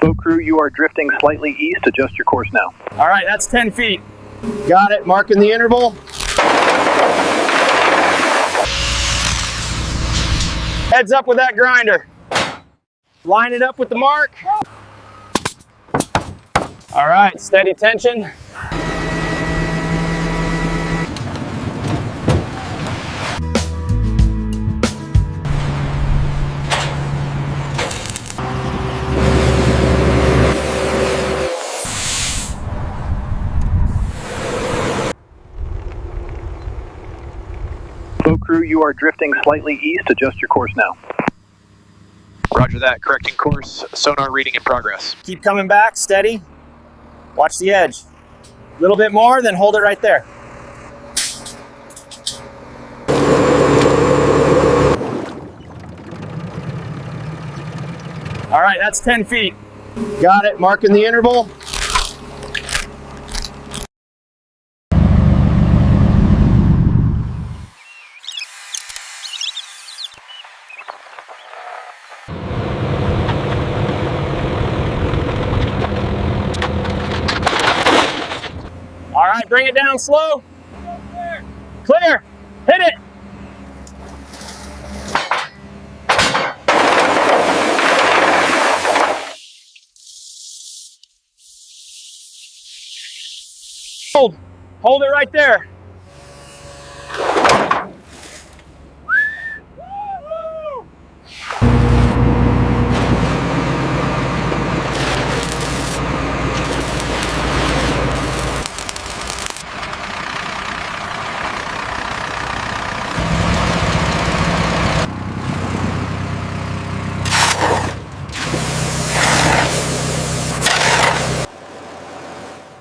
Boat crew, you are drifting slightly east. Adjust your course now. All right, that's 10 feet. Got it, marking the interval. Heads up with that grinder. Line it up with the mark. All right, steady tension. Boat crew, you are drifting slightly east. Adjust your course now. Roger that. Correcting course. Sonar reading in progress. Keep coming back, steady. Watch the edge. A little bit more, then hold it right there. All right, that's 10 feet. Got it, marking the interval. All right, bring it down slow. Clear. Clear. Hit it. Hold it right there.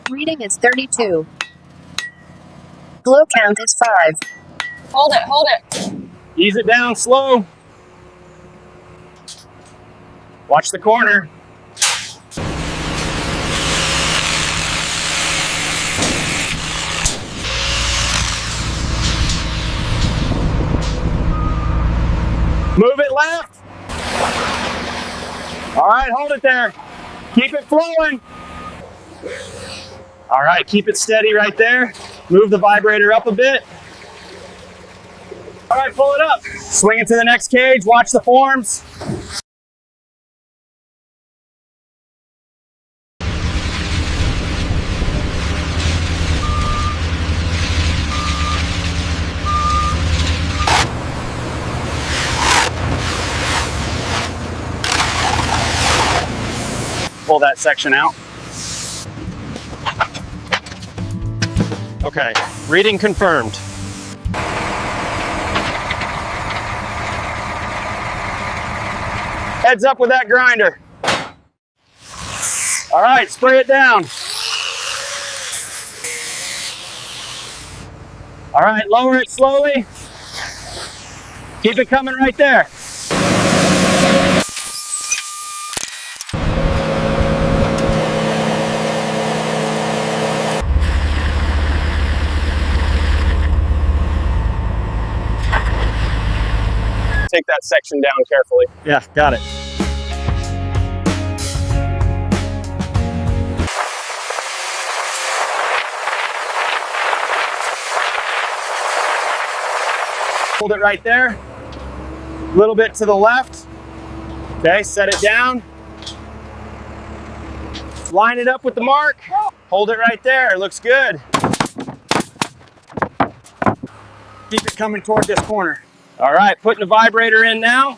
Reading is 32. Glow count is 5. Hold it, hold it. Ease it down slow. Watch the corner. Move it left. All right, hold it there. Keep it flowing. All right, keep it steady right there. Move the vibrator up a bit. All right, pull it up. Swing it to the next cage, watch the forms. Pull that section out. Okay, reading confirmed. Heads up with that grinder. All right, spray it down. All right, lower it slowly. Keep it coming right there. Take that section down carefully. Yeah, got it. Hold it right there. A little bit to the left. Okay, set it down. Line it up with the mark. Hold it right there. It looks good. Keep it coming toward this corner. All right, putting the vibrator in now.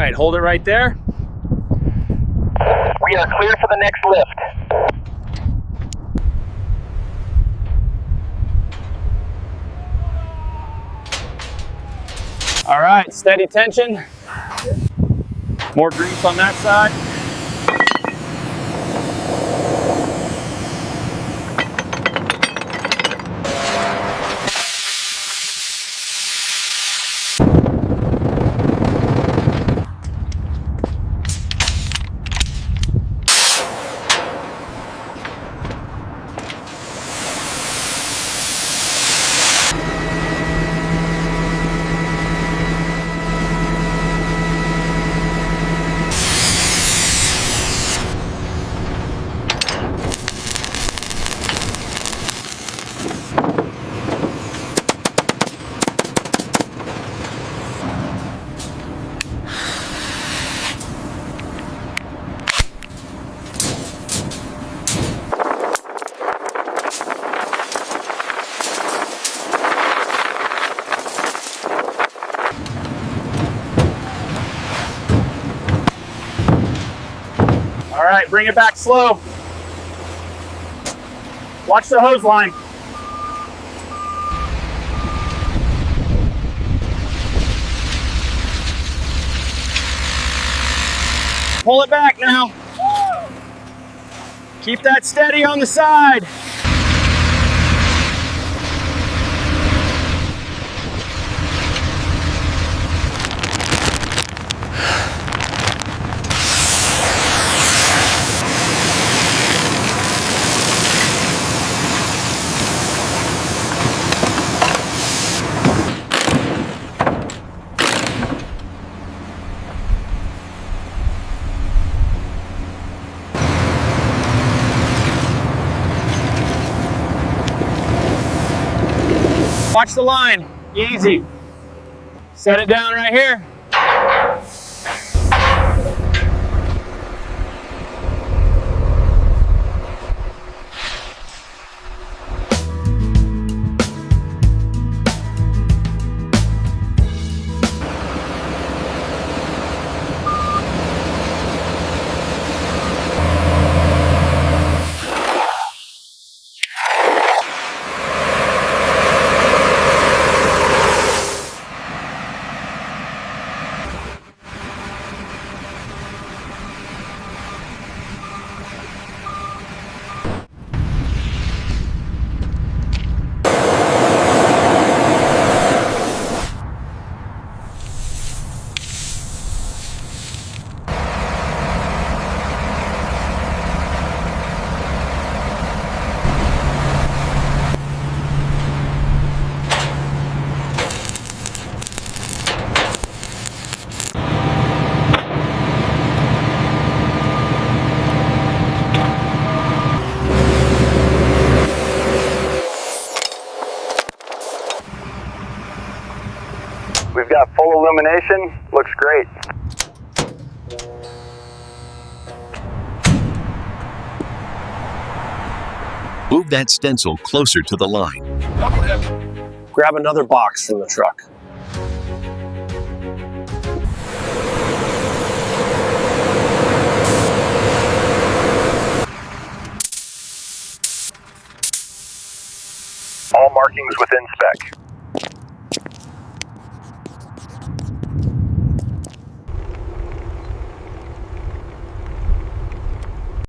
right, hold it right there. We are clear for the next lift. All right, steady tension. More grease on that side. All right, bring it back slow. Watch the hose line. Pull it back now. Keep that steady on the side. Watch the line, easy. Set it down right here. We've got full illumination, looks great. Move that stencil closer to the line. Grab another box from the truck. All markings within spec.